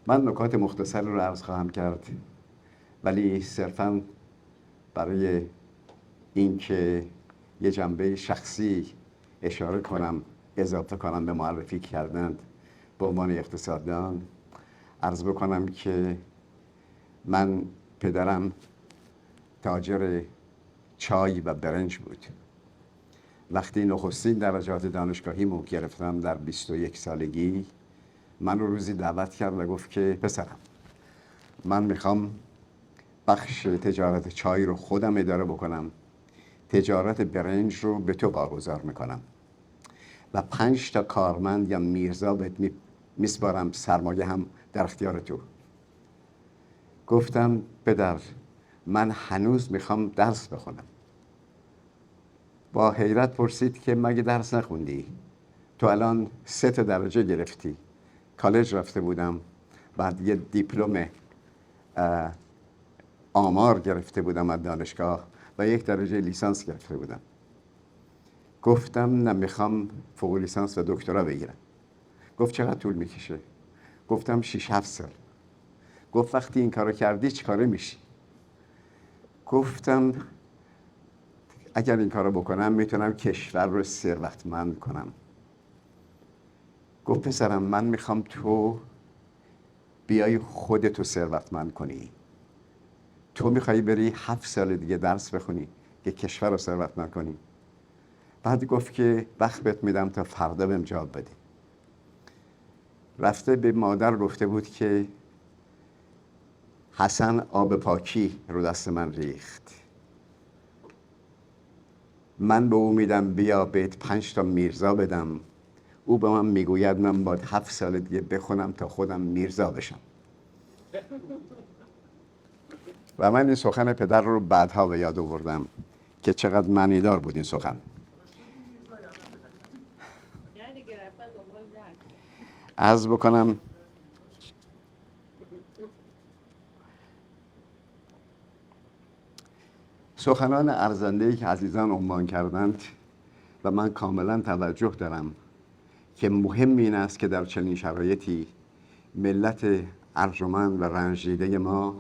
من نکات مختصری رو عرض خواهم کرد، ولی صرفاً برای اینکه یه جنبه شخصی اشاره کنم، اضافه کنم به معرفی کردند به عنوان اقتصاددان. عرض بکنم که من پدرم تاجر چای و برنج بود. وقتی نخستین درجات دانشگاهیمو گرفتم در 21 سالگی، من رو روزی دعوت کرد و گفت که پسرم، من میخوام بخش تجارت چای رو خودم اداره بکنم، تجارت برنج رو به تو واگذار میکنم و 5 تا کارمند یا میرزا بهت میسپارم، سرمایه هم در اختیار تو. گفتم پدر، من هنوز میخوام درس بخونم. با حیرت پرسید که مگه درس نخوندی؟ تو الان 3 تا درجه گرفتی. کالج رفته بودم، بعد یه دیپلم آمار گرفته بودم از دانشگاه و 1 درجه لیسانس گرفته بودم. گفتم نه، میخوام فوق لیسانس و دکترا بگیرم. گفت چقدر طول میکشه؟ گفتم 6-7 سال. گفت وقتی این کارو کردی چی کاره میشی؟ گفتم اگر این کارو بکنم میتونم کشور رو ثروتمند کنم. گفت پسرم، من میخوام تو بیای خودتو ثروتمند کنی. تو میخوای بری 7 سال دیگه درس بخونی که کشور رو ثروتمند کنی. بعد گفت که وقت بهت میدم تا فردا بهم جواب بدی. رفته به مادر گفته بود که حسن آب پاکی رو دست من ریخت. من به او میدم بیا بهت 5 تا میرزا بدم، او به من میگوید من باید 7 سال دیگه بخونم تا خودم میرزا بشم. و من این سخن پدر رو بعدها به یاد آوردم که چقدر معنیدار بود این سخن. عرض بکنم سخنان ارزنده‌ای که عزیزان عنوان کردند و من کاملا توجه دارم که مهم این است که در چنین شرایطی ملت ارجمند و رنجیده ما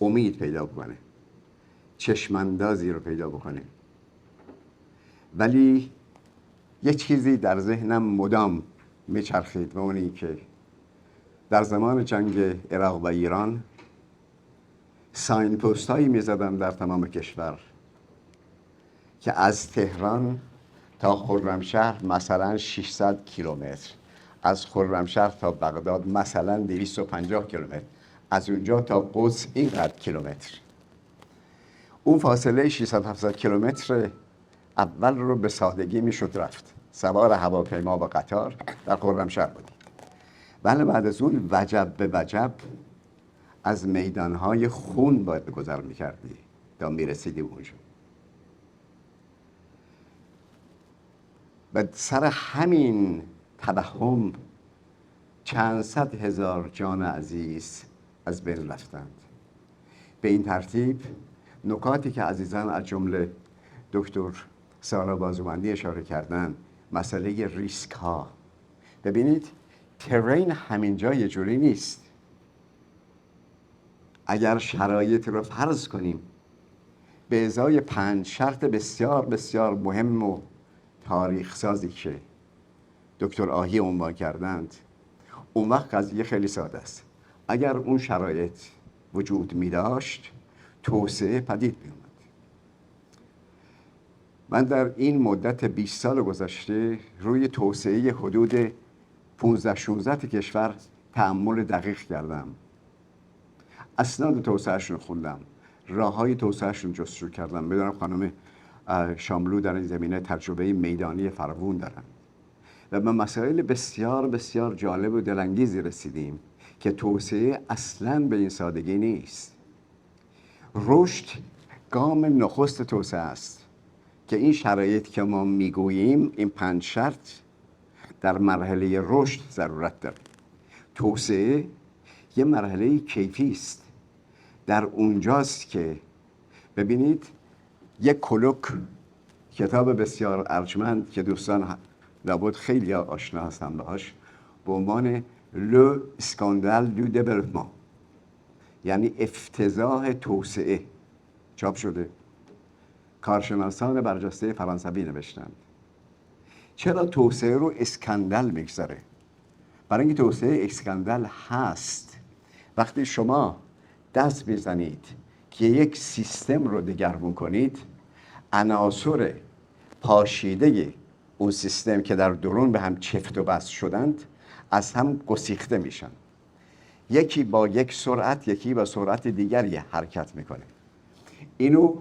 امید پیدا بکنه، چشماندازی رو پیدا بکنه. ولی یه چیزی در ذهنم مدام میچرخید و اونی که در زمان جنگ عراق و ایران ساین پست هایی میزدن در تمام کشور که از تهران تا خرمشهر مثلا 600 کیلومتر، از خرمشهر تا بغداد مثلا 250 کیلومتر، از اونجا تا قدس اینقدر کیلومتر. اون فاصله 600-700 کیلومتر اول رو به سادگی میشد رفت، سوار هواپیما و قطار در خرمشهر بودید. ولی بعد از اون وجب به وجب از میدانهای خون باید گذر میکردی تا میرسیدی اونجا. و سر همین توهم چند صد هزار جان عزیز از بین رفتند. به این ترتیب نکاتی که عزیزان از جمله دکتر سارا بازومندی اشاره کردن، مسئله ریسک ها. ببینید ترین همینجا یه جوری نیست. اگر شرایط رو فرض کنیم به ازای 5 شرط بسیار بسیار مهم و تاریخ سازی که دکتر آهی عنوان کردند، اون وقت قضیه خیلی ساده است. اگر اون شرایط وجود می داشت توسعه پدید می اومد. من در این مدت 20 سال گذشته روی توسعه حدود 15-16 کشور تأمل دقیق کردم. اسناد توسعهشون خوندم، راه های توسعهشون جستجو کردم. بدونم خانم شاملو در این زمینه تجربه میدانی فراوون دارن و به مسائل بسیار بسیار جالب و دلانگیزی رسیدیم که توسعه اصلاً به این سادگی نیست. رشد گام نخست توسعه است که این شرایط که ما میگوییم، این 5 شرط در مرحله رشد ضرورت داره. توسعه یه مرحله کیفی است. در اونجاست که ببینید یک کلوک، کتاب بسیار ارجمند که دوستان لابد خیلی آشنا هستن باهاش، به عنوان لو اسکاندال دو دیولپمان، یعنی افتضاح توسعه چاپ شده. کارشناسان برجسته فرانسوی نوشتند. چرا توسعه رو اسکندل میگذاره؟ برای اینکه توسعه اسکندل هست. وقتی شما دست میزنید که یک سیستم رو دگرگون کنید، عناصر پاشیده اون سیستم که در درون به هم چفت و بست شدند از هم گسیخته میشن. یکی با یک سرعت، یکی با سرعت دیگری حرکت میکنه. اینو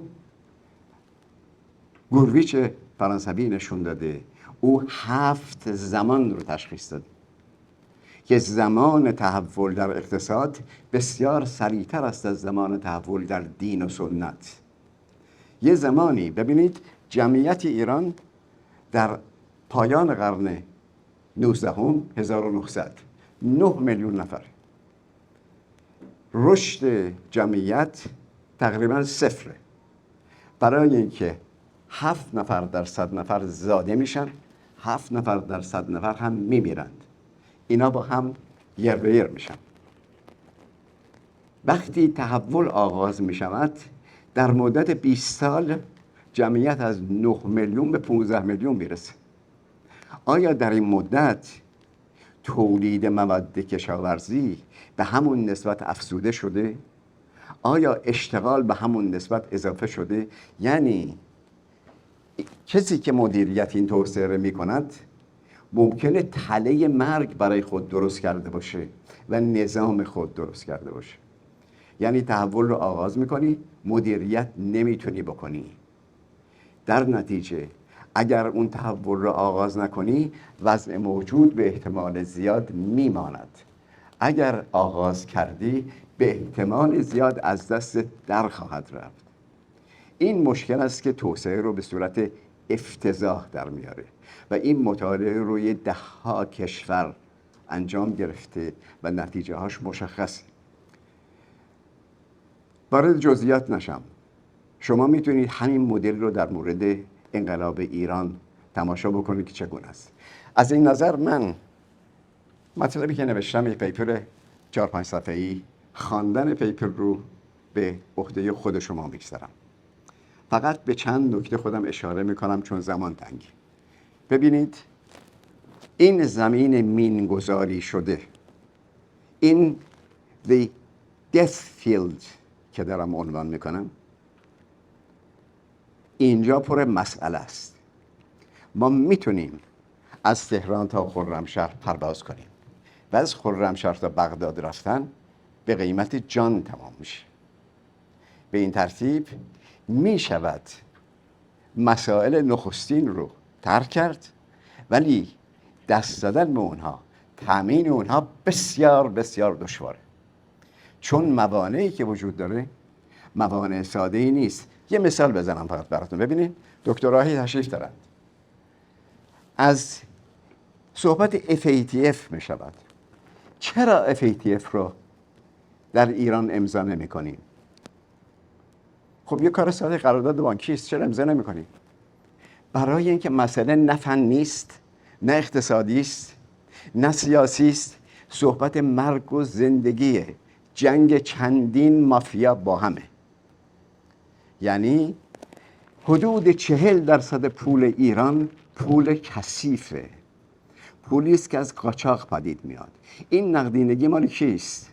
گورویچ فرانسوی نشون داده. او 7 زمان رو تشخیص داده که زمان تحول در اقتصاد بسیار سریعتر است از زمان تحول در دین و سنت. یه زمانی ببینید جمعیت ایران در پایان قرن 19 1900 9 میلیون نفر. رشد جمعیت تقریبا صفره. برای اینکه 7 نفر در 100 نفر زاده میشن، 7 نفر در 100 نفر هم میمیرند. اینا با هم یر به یر میشن. وقتی تحول آغاز میشود در مدت 20 سال جمعیت از 9 میلیون به 15 میلیون میرسه. آیا در این مدت تولید مواد کشاورزی به همون نسبت افزوده شده؟ آیا اشتغال به همون نسبت اضافه شده؟ یعنی کسی که مدیریت این توسعه رو میکند ممکنه تله مرگ برای خود درست کرده باشه و نظام خود درست کرده باشه. یعنی تحول رو آغاز میکنی، مدیریت نمیتونی بکنی. در نتیجه اگر اون تحول رو آغاز نکنی، وضع موجود به احتمال زیاد میماند. اگر آغاز کردی به احتمال زیاد از دست در خواهد رفت. این مشکل است که توسعه رو به صورت افتضاح در میاره و این مطالعه روی 10 کشور انجام گرفته و نتیجه هاش مشخصه. وارد جزئیات نشم. شما میتونید همین مدل رو در مورد انقلاب ایران تماشا بکنید که چگونه است. از این نظر من مطلبی که نوشتم یک پیپر 4-5 صفحه‌ای، خواندن پیپر رو به عهده خود شما میگذارم. فقط به چند نکته خودم اشاره میکنم چون زمان تنگی. ببینید این زمین مینگذاری شده، این the death field که دارم عنوان میکنم، اینجا پر مسئله است. ما میتونیم از تهران تا خرمشهر پرواز کنیم و از خرمشهر تا بغداد رفتن به قیمت جان تمام میشه. به این ترتیب میشود مسائل نخستین رو ترک کرد، ولی دست زدن به اونها، تامین اونها بسیار بسیار دشواره، چون موانعی که وجود داره موانع ساده ای نیست. یه مثال بزنم فقط براتون ببینید. دکتر راهی تشریف دارند. از صحبت FATF می شود. چرا FATF رو در ایران امضا نمی کنیم؟ خب یه کار ساده، قرارداد بانکی است، چرا امضا نمی کنیم؟ برای اینکه مسئله نه فنی است، نه اقتصادی است، نه سیاسی است. صحبت مرگ و زندگیه، جنگ چندین مافیا با همه. یعنی حدود 40% پول ایران پول کثیفه، پولی است که از قاچاق پدید میاد. این نقدینگی مال کیست؟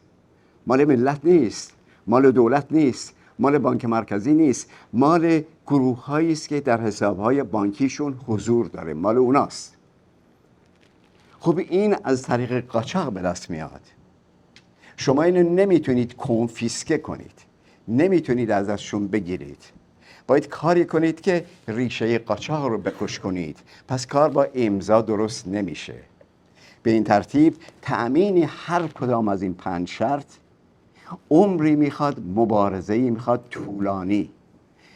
مال ملت نیست، مال دولت نیست، مال بانک مرکزی نیست، مال گروه‌هایی است که در حساب‌های بانکیشون حضور داره، مال اوناست. خب این از طریق قاچاق به دست میاد. شما اینو نمیتونید کنفیسکه کنید، نمیتونید ازشون بگیرید. باید کاری کنید که ریشه قاچاق رو بکش کنید. پس کار با امضا درست نمیشه. به این ترتیب تأمین هر کدام از این 5 شرط عمری میخواد، مبارزه‌ای میخواد طولانی.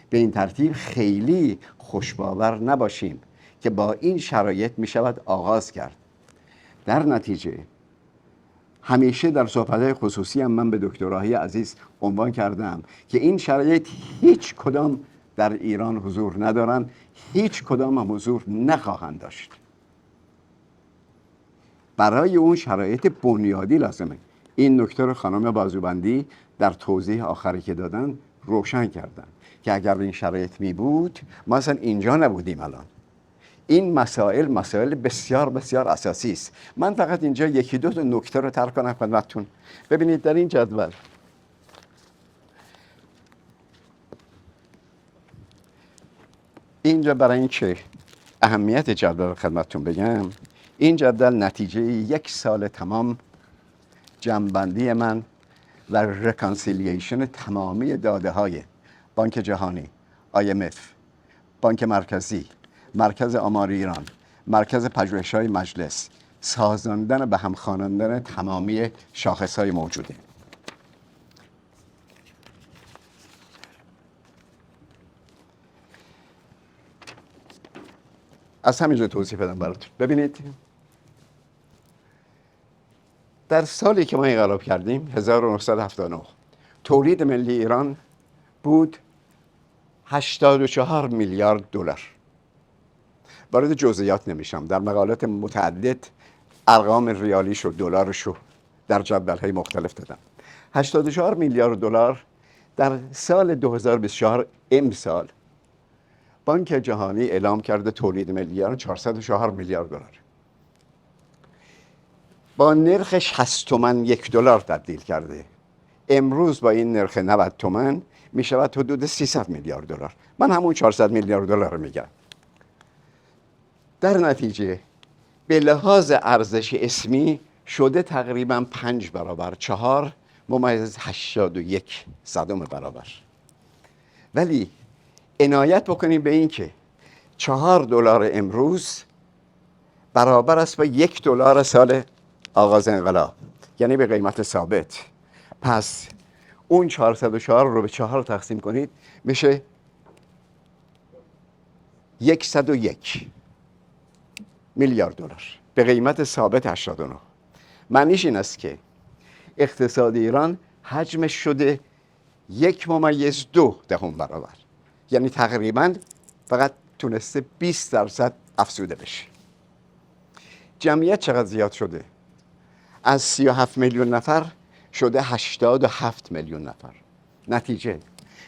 به این ترتیب خیلی خوشباور نباشیم که با این شرایط میشود آغاز کرد. در نتیجه همیشه در صحبت‌های خصوصی هم من به دکتر راهی عزیز عنوان کردم که این شرایط هیچ کدام در ایران حضور ندارن، هیچ کدام هم حضور نخواهند داشت. برای اون شرایط بنیادی لازمه. این نکته رو خانم بازوبندی در توضیح آخری که دادن روشن کردن که اگر این شرایط می بود ما اصلا اینجا نبودیم الان. این مسائل بسیار بسیار اساسی است. من فقط اینجا یکی دو تا نکته رو طرح کنم خدمتتون. ببینید در این جدول اینجا برای اینکه اهمیت جدول رو خدمتتون بگم، این جدول نتیجه یک سال تمام جمع‌بندی من و رکانسیلیشن تمامی داده های بانک جهانی، IMF، بانک مرکزی، مرکز آمار ایران، مرکز پژوهش‌های مجلس، سازاندن به هم خواندن تمامی شاخص‌های موجوده. از همینجا توضیح بدم براتون. ببینید در سالی که ما انقلاب کردیم 1979 تولید ملی ایران بود 84 میلیارد دلار. وارد جزئیات نمیشم، در مقالات متعدد ارقام ریالیش و دلارش رو در جدول‌های مختلف دادم. 84 میلیارد دلار در سال 2024 امسال بانک جهانی اعلام کرده تولید ملی ایران 404 میلیارد دلار. با نرخ 60 تومن یک دلار تبدیل کرده. امروز با این نرخ 90 تومن می شود حدود 300 میلیارد دلار. من همون 400 میلیارد دلار رو میگم. در نتیجه به لحاظ ارزش اسمی شده تقریبا 5 برابر، 4.81 برابر. ولی عنایت بکنیم به این که 4 دلار امروز برابر است با 1 دلار سال آغاز انقلاب، یعنی به قیمت ثابت. پس اون 404 رو به 4 تقسیم کنید میشه 101 میلیارد دلار به قیمت ثابت 89. معنیش این است که اقتصاد ایران حجمش شده 1.2 برابر، یعنی تقریبا فقط تونسته 20% افزوده بشه. جمعیت چقدر زیاد شده؟ از 37 میلیون نفر شده 87 میلیون نفر.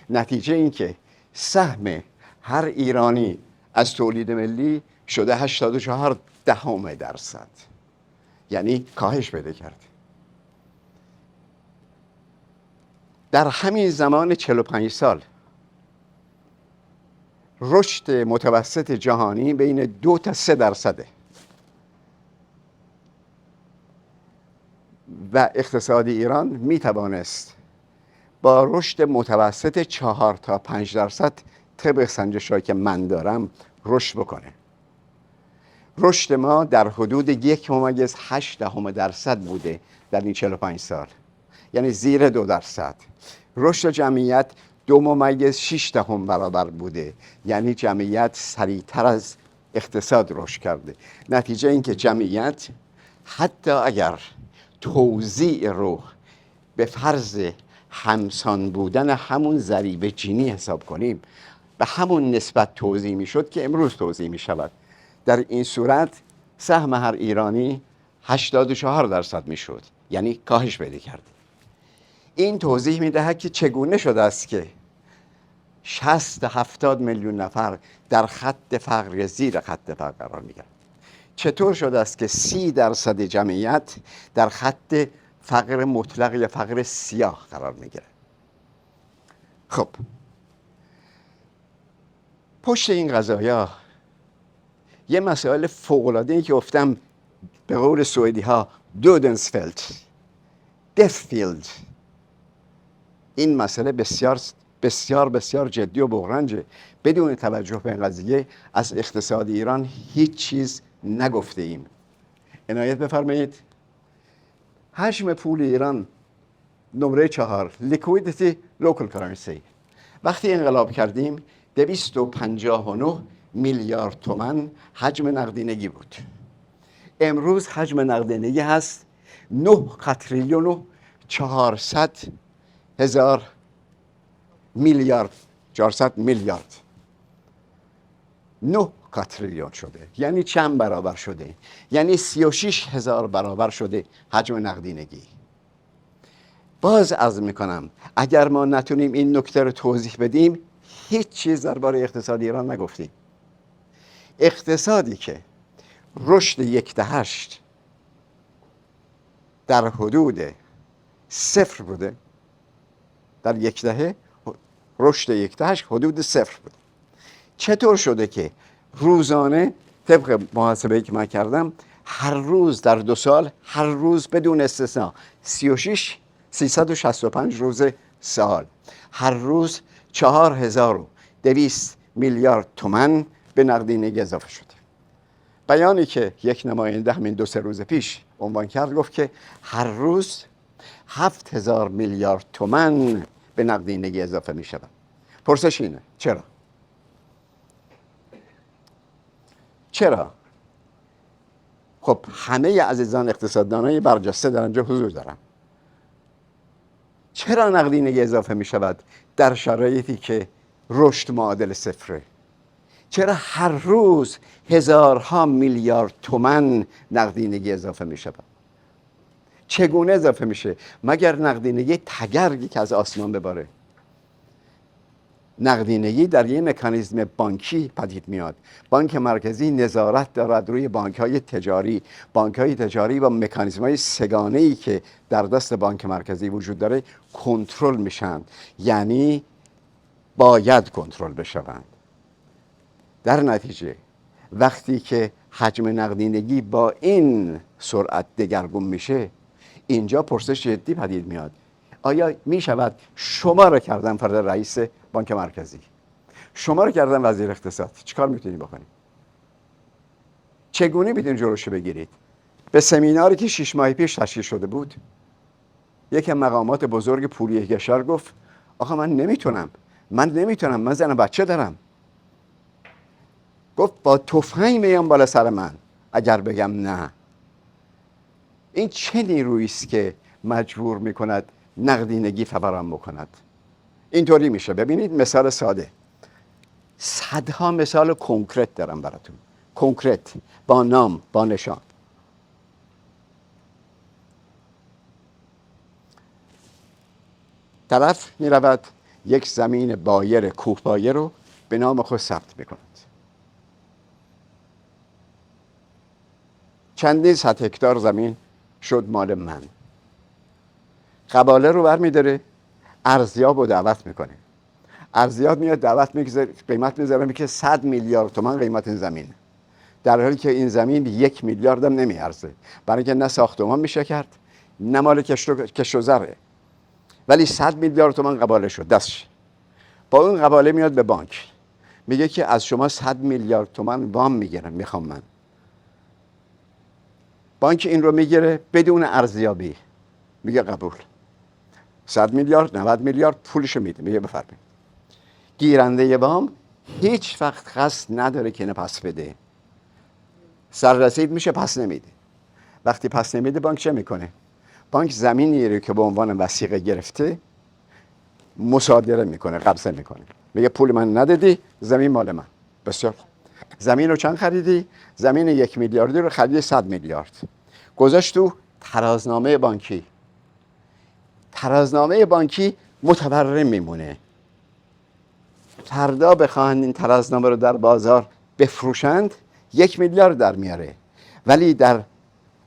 نتیجه این که سهم هر ایرانی از تولید ملی شده 84%، یعنی کاهش پیدا کرد. در همین زمان 45 سال رشد متوسط جهانی بین 2 تا 3%. و اقتصاد ایران می توانست با رشد متوسط 4 تا 5% طبق سنجش‌هایی که من دارم رشد بکنه. رشد ما در حدود 1.8% بوده در این 45 سال، یعنی زیر 2%. رشد جمعیت 2.6 برابر بوده، یعنی جمعیت سریعتر از اقتصاد رشد کرده. نتیجه این که جمعیت حتی اگر توزیع رو به فرض همسان بودن همون ضریب جینی حساب کنیم، به همون نسبت توزیع می شد که امروز توزیع می شود. در این صورت سهم هر ایرانی 84% می شد، یعنی کاهش پیدا کرد. این توضیح می دهد که چگونه شده است که 60 تا 70 میلیون نفر در خط فقر یا زیر خط فقر قرار می گیرند. چطور شده است که 30% جمعیت در خط فقر مطلق یا فقر سیاه قرار میگیره؟ خب پشت این قضایا یه مسائل فوق‌العاده‌ای که گفتم به قول سوئدی ها دودنسفلد، دثفیلد. این مسئله بسیار بسیار بسیار جدی و بحرانجه. بدون توجه به این قضیه از اقتصاد ایران هیچ چیز نگفته ایم. عنایت بفرمایید. حجم پول ایران نمره 4 لیکویدیتی لوکال کرنسی. وقتی انقلاب کردیم 259 میلیارد تومان حجم نقدینگی بود. امروز حجم نقدینگی هست 9 تریلیون و 400 هزار میلیارد 400 میلیارد. 9 کاتریلیون شده. یعنی چند برابر شده؟ یعنی 36,000 برابر شده حجم نقدینگی. باز عرض میکنم اگر ما نتونیم این نکته رو توضیح بدیم هیچ چیز درباره اقتصاد ایران نگفتیم. اقتصادی که رشد 1.8 در حدود 0 بوده، در 1 دهه رشد 1.8 حدود 0 بوده. چطور شده که روزانه طبق محاسبه‌ای که من کردم هر روز در 2 سال، هر روز بدون استثنا 365 روز سال، هر روز 4200 میلیارد تومان به نقدینگی اضافه شده. بیانی که یک نماینده همین 2-3 روز پیش عنوان کرد گفت که هر روز 7000 میلیارد تومان به نقدینگی اضافه می شود. پرسش اینه چرا؟ چرا؟ خب همه عزیزان اقتصاددانای برجسته در اینجا حضور دارن. چرا نقدینگی اضافه می شود در شرایطی که رشد معادل 0؟ چرا هر روز هزارها میلیارد تومان نقدینگی اضافه می شود؟ چگونه اضافه میشه؟ مگر نقدینگی تگرگی که از آسمان بباره؟ نقدینگی در یک مکانیزم بانکی پدید میاد. بانک مرکزی نظارت دارد روی بانک‌های تجاری. بانک‌های تجاری با مکانیزم‌های سه‌گانه‌ای که در دست بانک مرکزی وجود داره کنترل میشن، یعنی باید کنترل بشوند. در نتیجه وقتی که حجم نقدینگی با این سرعت دگرگون میشه، اینجا پرسش جدی پدید میاد. آیا می شود شما رو کردن فرد رئیس بانک مرکزی، شما رو کردن وزیر اقتصاد، چیکار میتونید بکنید؟ چگونه میتونید جلوشو بگیرید؟ به سمیناری که 6 ماه پیش تشکیل شده بود، یک مقامات بزرگ پولی کشور گفت آخه من نمیتونم، من زن و بچه دارم. گفت با تفنگ میام بالا سر من اگر بگم نه. این چه نیرویی است که مجبور میکند نقدینگی فراهم بکند؟ اینطوری میشه. ببینید مثال ساده، صدها مثال کنکرت دارم براتون، کنکرت، با نام، با نشان. طرف میرود یک زمین بایر، کوه بایر رو به نام خود ثبت میکند. چندین صد هکتار زمین شد مال من. قباله رو برمیداره، ارزیاب رو دعوت میکنه. ارزیاب میاد دعوت میگذاره، قیمت میذاره، میگه 100 میلیارد تومان قیمت این زمین، در حالی که این زمین 1 میلیارد هم نمیارزه، برای که نه ساختمان میشه کرد نه مال کشت و زرعه، ولی 100 میلیارد تومان قباله شد دستش. با اون قباله میاد به بانک، میگه که از شما 100 میلیارد تومان وام میگیرم، میخوام من. بانک این رو میگیره بدون ارزیابی، میگه قبول. 100 میلیارد 90 میلیارد پولشو میده، میگه بفرمایید. گیرنده وام هیچ وقت قصد نداره که اینو پس بده. سررسید میشه پس نمیده. وقتی پس نمیده بانک چه میکنه؟ بانک زمینی رو که به عنوان وثیقه گرفته مصادره میکنه، قبضه میکنه، میگه پول من ندادی، زمین مال من. بسیار. زمین رو چند خریدی؟ زمین 1 میلیاردی رو خریدی 100 میلیارد. گذاشت تو ترازنامه بانکی. ترازنامه بانکی متورم میمونه. فردا بخواهند این ترازنامه رو در بازار بفروشند 1 میلیارد در میاره، ولی در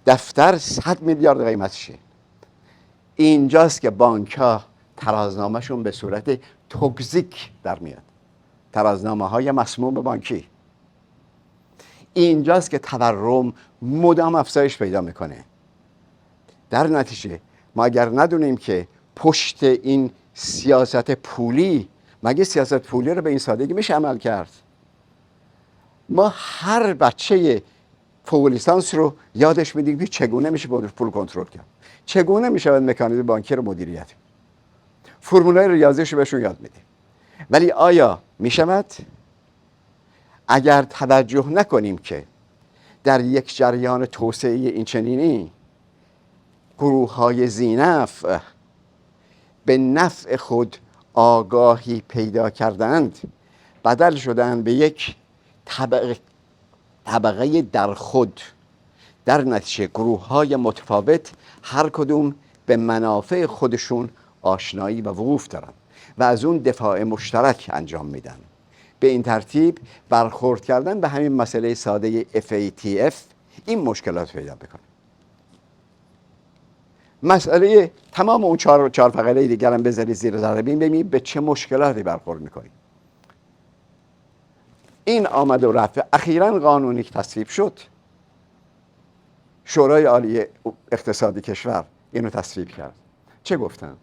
دفتر 100 میلیارد قیمتشه. اینجاست که بانک‌ها ترازنامه‌شون به صورت توکزیک در میاد، ترازنامه‌های مسموم بانکی. اینجاست که تورم مدام افزایش پیدا میکنه. در نتیجه ما اگر ندونیم که پشت این سیاست پولی، مگه سیاست پولی رو به این سادگی میشه عمل کرد؟ ما هر بچه فوق لیسانس رو یادش میدیم که چگونه میشه پول کنترل کرد، چگونه میشه مکانیزم بانکی رو مدیریت، فرمولای ریاضیش رو بهشون یاد میدیم. ولی آیا میشود؟ اگر توجه نکنیم که در یک جریان توسعه این چنینی گروه‌های ذی‌نفع به نفع خود آگاهی پیدا کردند، بدل شدند به یک طبقه در خود، در نتیجه گروه های متفاوت هر کدوم به منافع خودشون آشنایی و وقوف دارن و از اون دفاع مشترک انجام میدن. به این ترتیب برخورد کردن به همین مسئله ساده FATF این مشکلات پیدا بکنه. مسئله تمام اون چهار فقره دیگر هم بذاری زیر ذره بین ببینید به چه مشکلاتی برخورد میکنیم. این آمد و رفت. اخیراً قانونی که تصویب شد، شورای عالی اقتصادی کشور اینو تصویب کرد. چه گفتند؟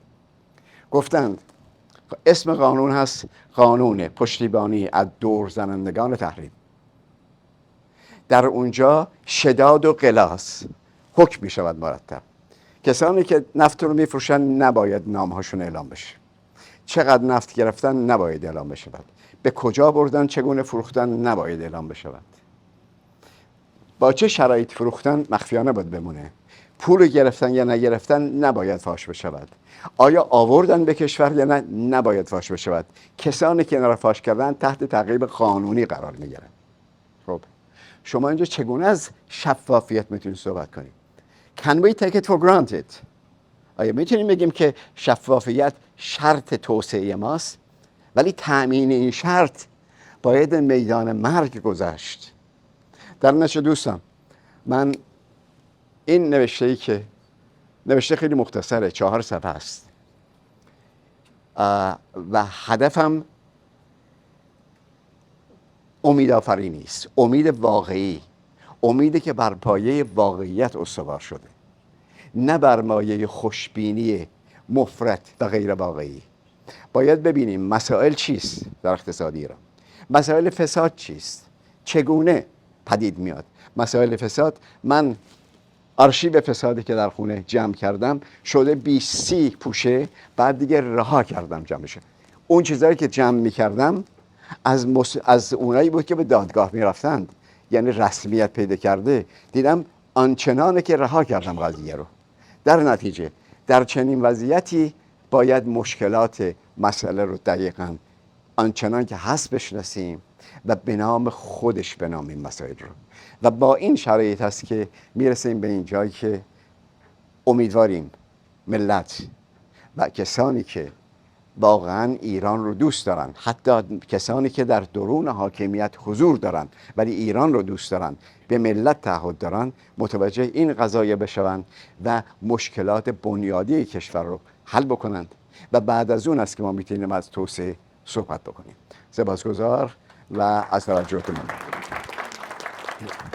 گفتند اسم قانون هست قانون پشتیبانی از دور زنندگان تحریم. در اونجا شداد و غلاظ حکم می شود مرتب. کسانی که نفت رو میفروشن نباید نامهاشون اعلام بشه. چقدر نفت گرفتن نباید اعلام بشود. به کجا بردن، چگونه فروختن نباید اعلام بشود. با چه شرایط فروختن مخفیانه باید بمونه. پول گرفتن یا نگرفتن نباید فاش بشود. آیا آوردن به کشور یا نه نباید فاش بشود. کسانی که این را فاش کردن تحت تعقیب قانونی قرار میگیرن. خب شما اینجا چگونه از شفافیت میتونید صحبت کنید؟ Can we take it for granted؟ آیا میتونیم بگیم که شفافیت شرط توسعه ماست؟ ولی تأمین این شرط باید میدان مرگ گذشت. در نتیجه دوستان، من این نوشته‌ای که نوشته خیلی مختصره، 4 صفحه است و هدفم امیدآفرینی است، امید واقعی، امیدی که بر پایه واقعیت استوار شده، نه بر مایه خوشبینی مفرط و غیر واقعی. باید ببینیم مسائل چیست در اقتصادی ایران، مسائل فساد چیست، چگونه پدید میاد. مسائل فساد، من آرشیو فسادی که در خونه جمع کردم شده 20-30 پوشه، بعد دیگه رها کردم جمعشه. اون چیزایی که جمع میکردم از اونایی بود که به دادگاه میرفتند، یعنی رسمیت پیدا کرده، دیدم آنچنانه که رها کردم قضیه رو. در نتیجه در چنین وضعیتی باید مشکلات مسئله رو دقیقاً آنچنان که هست بشناسیم و به نام خودش بنامیم مسائل رو. و با این شرایط هست که میرسیم به این جایی که امیدواریم ملت و کسانی که واقعا ایران رو دوست دارن، حتی کسانی که در درون حاکمیت حضور دارن ولی ایران رو دوست دارن، به ملت تعهد دارن، متوجه این قضایه بشوند و مشکلات بنیادی کشور رو حل بکنند و بعد از اون است که ما میتونیم از توسعه صحبت بکنیم. سپاسگزار و از توجهتون ممنون.